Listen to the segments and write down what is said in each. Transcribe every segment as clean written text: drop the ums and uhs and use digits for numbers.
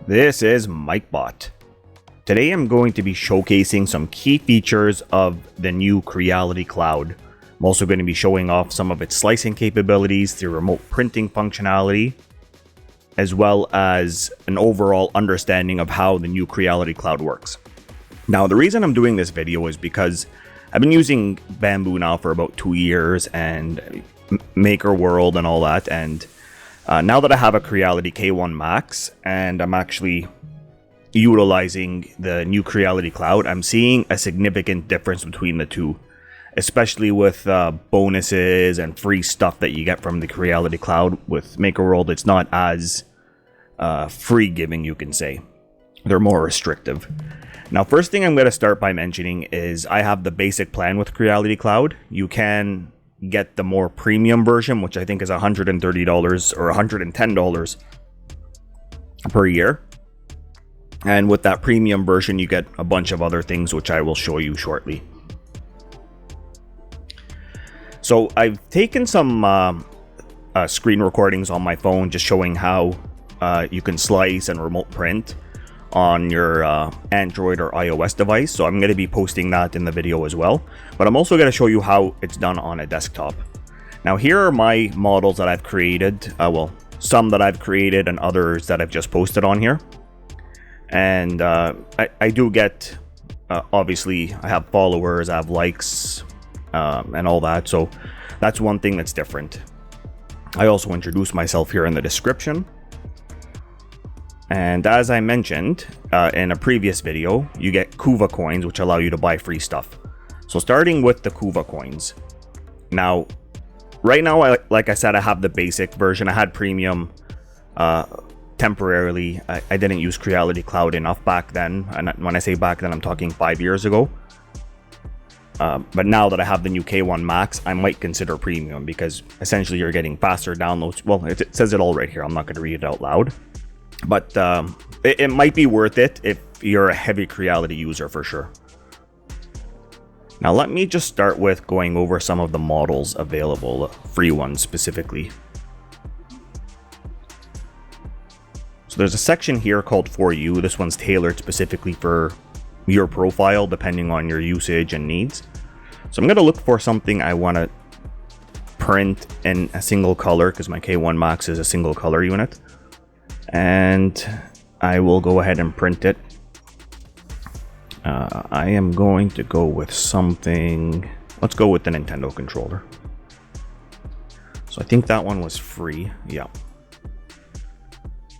This is MikeBot. Today I'm going to be showcasing some key features of the new Creality Cloud. I'm also going to be showing off some of its slicing capabilities, the remote printing functionality, as well as an overall understanding of how the new Creality Cloud works. Now, the reason I'm doing this video is because I've been using Bamboo now for about 2 years and Maker World and all that, and now that I have a Creality K1 Max and I'm actually utilizing the new Creality Cloud, I'm seeing a significant difference between the two, especially with bonuses and free stuff that you get from the Creality Cloud. With Maker World, it's not as free giving, you can say. They're more restrictive. Now, first thing I'm going to start by mentioning is I have the basic plan with Creality Cloud. You can get the more premium version, which I think is $130 or $110 per year. And with that premium version, you get a bunch of other things, which I will show you shortly. So I've taken some screen recordings on my phone, just showing how you can slice and remote print on your Android or iOS device. So I'm going to be posting that in the video as well. But I'm also going to show you how it's done on a desktop. Now, here are my models that I've created. Well, some that I've created and others that I've just posted on here. And I do get, obviously, I have followers, I have likes, and all that. So that's one thing that's different. I also introduce myself here in the description. And as I mentioned in a previous video, you get Cuva coins, which allow you to buy free stuff. So starting with the Cuva coins. Now, right now, like I said, I have the basic version. I had premium temporarily. I didn't use Creality Cloud enough back then. And when I say back then, I'm talking 5 years ago. But now that I have the new K1 Max, I might consider premium because essentially you're getting faster downloads. Well, it says it all right here. I'm not going to read it out loud. But it might be worth it if you're a heavy Creality user for sure. Now let me just start with going over some of the models available, free ones specifically. So there's a section here called For You. This one's tailored specifically for your profile depending on your usage and needs. So I'm going to look for something I want to print in a single color because my K1 Max is a single color unit. And I will go ahead and print it. I am going to go with something. Let's go with the Nintendo controller. So I think that one was free. Yeah.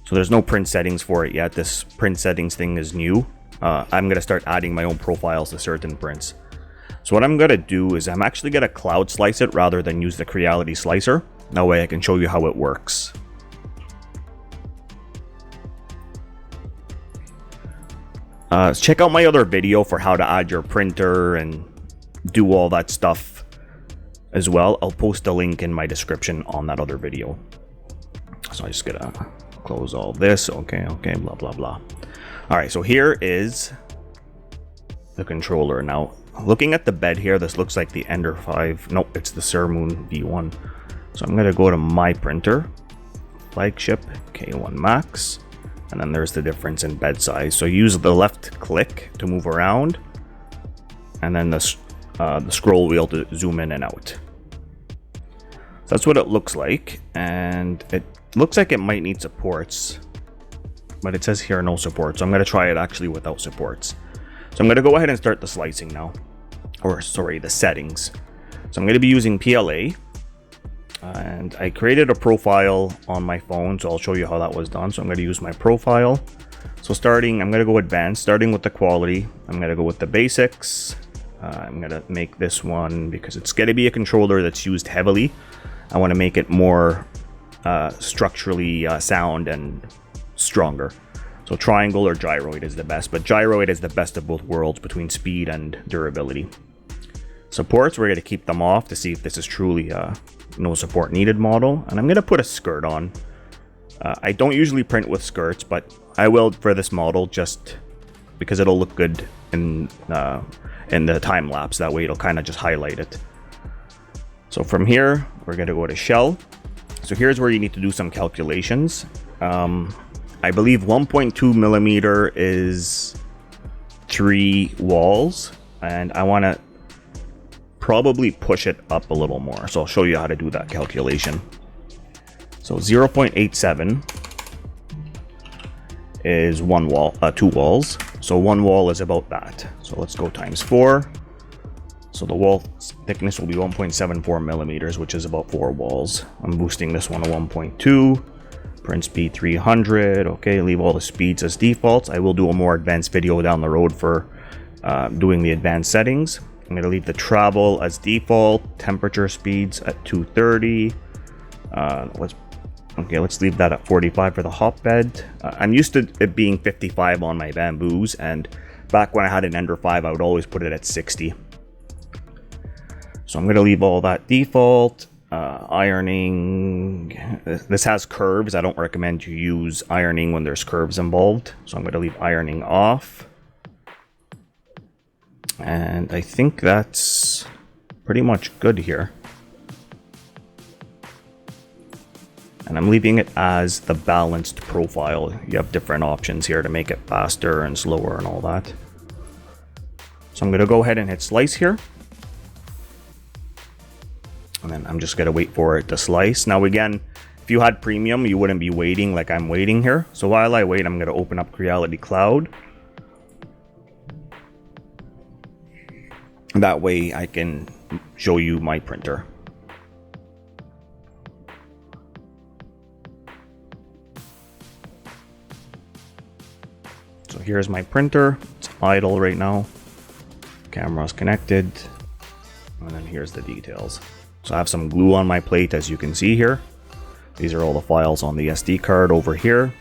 So there's no print settings for it yet. This print settings thing is new. I'm going to start adding my own profiles to certain prints. So what I'm going to do is I'm actually going to cloud slice it rather than use the Creality slicer. That way I can show you how it works. Check out my other video for how to add your printer and do all that stuff as well. I'll post a link in my description on that other video. So I just gotta close all this. Okay, blah, blah, blah. All right, so here is the controller. Now, looking at the bed here, this looks like the Ender 5. Nope, it's the Surmoon V1. So I'm gonna go to my printer, flagship K1 Max. And then there's the difference in bed size. So use the left click to move around, and then the scroll wheel to zoom in and out. So that's what it looks like, and it looks like it might need supports, but it says here no support. So I'm going to try it actually without supports. So I'm going to go ahead and start the slicing now, or sorry, the settings. So I'm going to be using PLA. And I created a profile on my phone, so I'll show you how that was done. So I'm going to use my profile. So I'm going to go advanced, starting with the quality. I'm going to go with the basics. I'm going to make this one because it's going to be a controller that's used heavily. I want to make it more structurally sound and stronger. So triangle or gyroid is the best, but gyroid is the best of both worlds between speed and durability. Supports, we're going to keep them off to see if this is truly no support needed model, and I'm going to put a skirt on. I don't usually print with skirts, but I will for this model just because it'll look good in the time lapse. That way it'll kind of just highlight it. So from here, we're going to go to shell. So here's where you need to do some calculations. I believe 1.2 millimeter is 3 walls, and I want to probably push it up a little more. So I'll show you how to do that calculation. So 0.87 is 2 walls. So 1 wall is about that. So let's go times 4. So the wall thickness will be 1.74 millimeters, which is about 4 walls. I'm boosting this one to 1.2. Print speed 300. Okay, leave all the speeds as defaults. I will do a more advanced video down the road for doing the advanced settings. I'm going to leave the travel as default. Temperature speeds at 230. Let's leave that at 45 for the hotbed. I'm used to it being 55 on my bamboos, and back when I had an Ender 5, I would always put it at 60. So I'm going to leave all that default. Ironing. This has curves. I don't recommend you use ironing when there's curves involved. So I'm going to leave ironing off. And I think that's pretty much good here. And I'm leaving it as the balanced profile. You have different options here to make it faster and slower and all that. So I'm going to go ahead and hit slice here. And then I'm just going to wait for it to slice. Now again, if you had premium, you wouldn't be waiting like I'm waiting here. So while I wait, I'm going to open up Creality Cloud. That way I can show you my printer. So here's my printer. It's idle right now. Camera's connected. And then here's the details. So I have some glue on my plate, as you can see here. These are all the files on the SD card over here.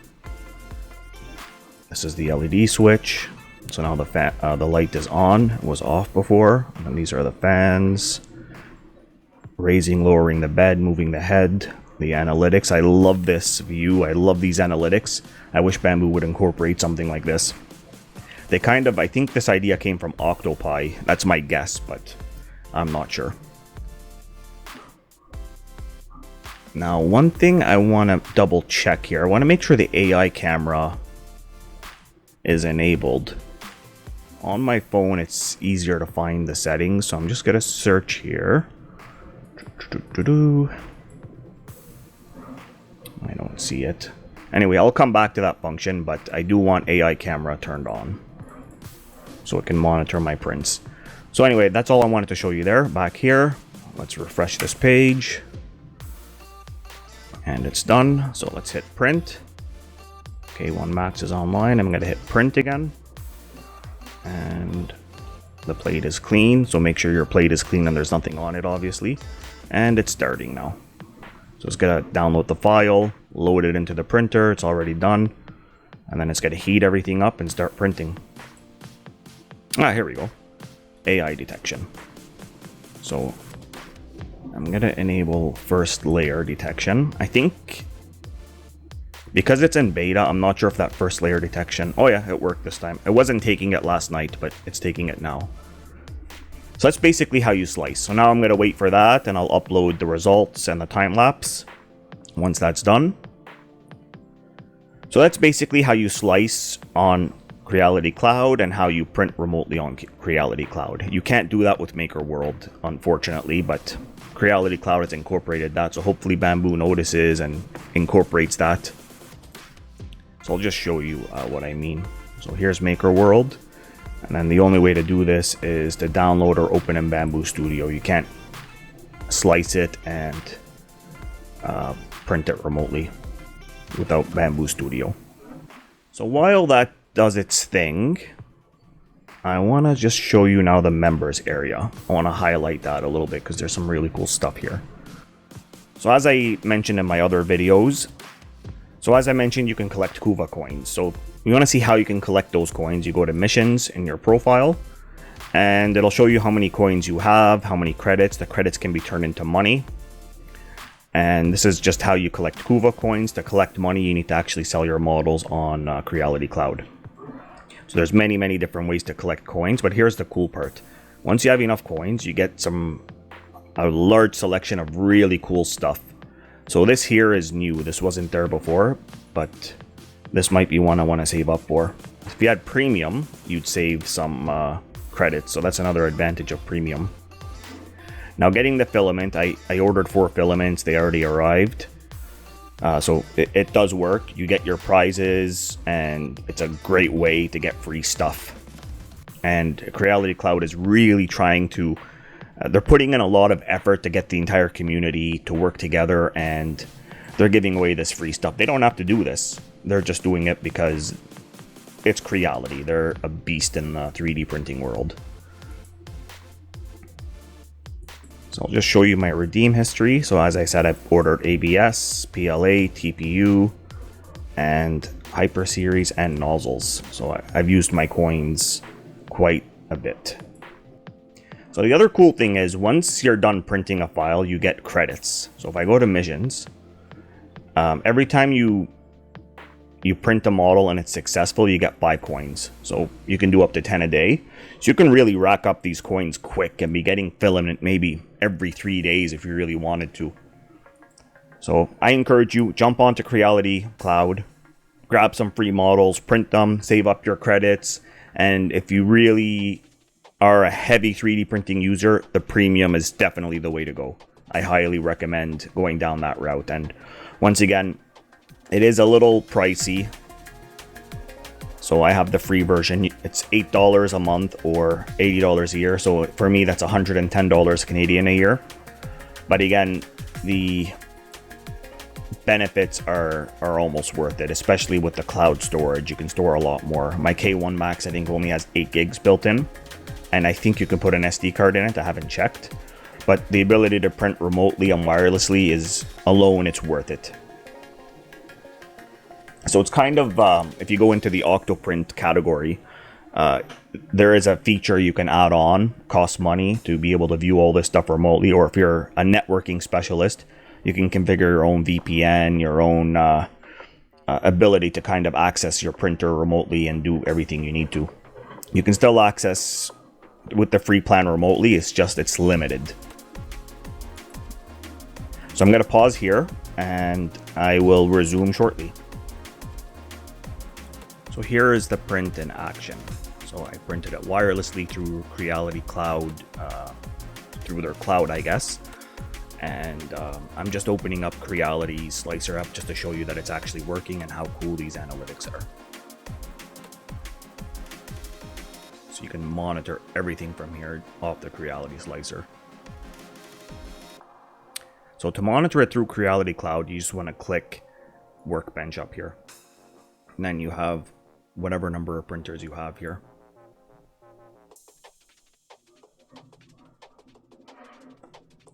This is the LED switch. So now the light is on. It was off before. And these are the fans. Raising, lowering the bed, moving the head. The analytics. I love this view. I love these analytics. I wish Bamboo would incorporate something like this. They I think this idea came from Octopi. That's my guess, but I'm not sure. Now, one thing I want to double check here. I want to make sure the AI camera is enabled. On my phone, it's easier to find the settings, so I'm just going to search here. I don't see it. Anyway, I'll come back to that function, but I do want AI camera turned on so it can monitor my prints. So anyway, that's all I wanted to show you there. Back here, let's refresh this page. And it's done. So let's hit print. K1 Max is online. I'm going to hit print again. And the plate is clean. So make sure your plate is clean and there's nothing on it, obviously. And it's starting now. So it's going to download the file, load it into the printer. It's already done. And then it's going to heat everything up and start printing. Here we go. AI detection. So I'm going to enable first layer detection. I think because it's in beta, I'm not sure if that first layer detection... Oh yeah, it worked this time. It wasn't taking it last night, but it's taking it now. So that's basically how you slice. So now I'm going to wait for that, and I'll upload the results and the time-lapse once that's done. So that's basically how you slice on Creality Cloud and how you print remotely on Creality Cloud. You can't do that with Maker World, unfortunately, but Creality Cloud has incorporated that, so hopefully Bamboo notices and incorporates that. So I'll just show you what I mean. So here's Maker World, and then the only way to do this is to download or open in Bamboo Studio. You can't slice it and print it remotely without Bamboo Studio. So while that does its thing, I want to just show you now the members area. I want to highlight that a little bit because there's some really cool stuff here. So as I mentioned in my other videos, you can collect Cuva coins. So you want to see how you can collect those coins. You go to missions in your profile, and it'll show you how many coins you have, how many credits. The credits can be turned into money. And this is just how you collect Cuva coins. To collect money, you need to actually sell your models on Creality Cloud. So there's many, many different ways to collect coins, but here's the cool part. Once you have enough coins, you get a large selection of really cool stuff. So this here is new. This wasn't there before, but this might be one I want to save up for. If you had premium, you'd save some credits, so that's another advantage of premium. Now getting the filament, I ordered 4 filaments, they already arrived. So it does work. You get your prizes, and it's a great way to get free stuff. And Creality Cloud is really trying to... they're putting in a lot of effort to get the entire community to work together, and they're giving away this free stuff. They don't have to do this. They're just doing it because it's Creality. They're a beast in the 3D printing world. So I'll just show you my redeem history. So as I said, I've ordered ABS, PLA, TPU, and Hyper Series and nozzles. So I've used my coins quite a bit. So the other cool thing is once you're done printing a file, you get credits. So if I go to missions, every time you print a model and it's successful, you get 5 coins. So you can do up to 10 a day. So you can really rack up these coins quick and be getting filament maybe every 3 days if you really wanted to. So I encourage you, jump onto Creality Cloud, grab some free models, print them, save up your credits. And if you really are a heavy 3D printing user, the premium is definitely the way to go. I highly recommend going down that route. And once again, it is a little pricey. So I have the free version. It's $8 a month or $80 a year. So for me, that's $110 Canadian a year. But again, the benefits are almost worth it, especially with the cloud storage. You can store a lot more. My K1 Max, I think, only has 8 gigs built in. And I think you can put an SD card in it. I haven't checked. But the ability to print remotely and wirelessly is alone, it's worth it. So it's kind of, if you go into the Octoprint category, there is a feature you can add on, costs money, to be able to view all this stuff remotely. Or if you're a networking specialist, you can configure your own VPN, your own ability to kind of access your printer remotely and do everything you need to. You can still access with the free plan remotely, it's limited. So I'm going to pause here and I will resume shortly. So here is the print in action. So I printed it wirelessly through Creality Cloud, through their cloud, I guess. And I'm just opening up Creality Slicer app just to show you that it's actually working and how cool these analytics are. So you can monitor everything from here off the Creality Slicer. So to monitor it through Creality Cloud, you just want to click Workbench up here. And then you have whatever number of printers you have here.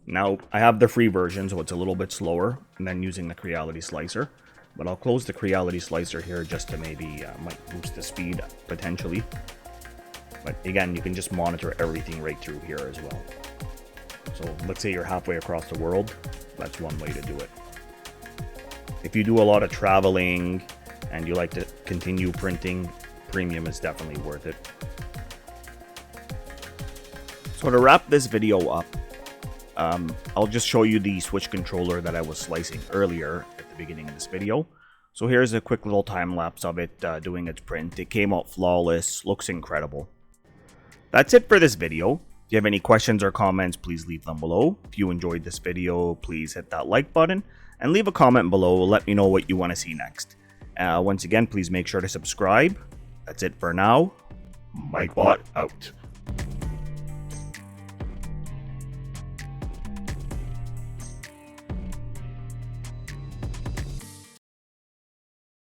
Now, I have the free version, so it's a little bit slower than using the Creality Slicer. But I'll close the Creality Slicer here just to maybe might boost the speed potentially. But again, you can just monitor everything right through here as well. So let's say you're halfway across the world, that's one way to do it. If you do a lot of traveling and you like to continue printing, premium is definitely worth it. So to wrap this video up, I'll just show you the Switch controller that I was slicing earlier at the beginning of this video. So here's a quick little time lapse of it doing its print. It came out flawless, looks incredible. That's it for this video. If you have any questions or comments, please leave them below. If you enjoyed this video, please hit that like button and leave a comment below. Let me know what you want to see next. Once again, please make sure to subscribe. That's it for now. MikeBot out.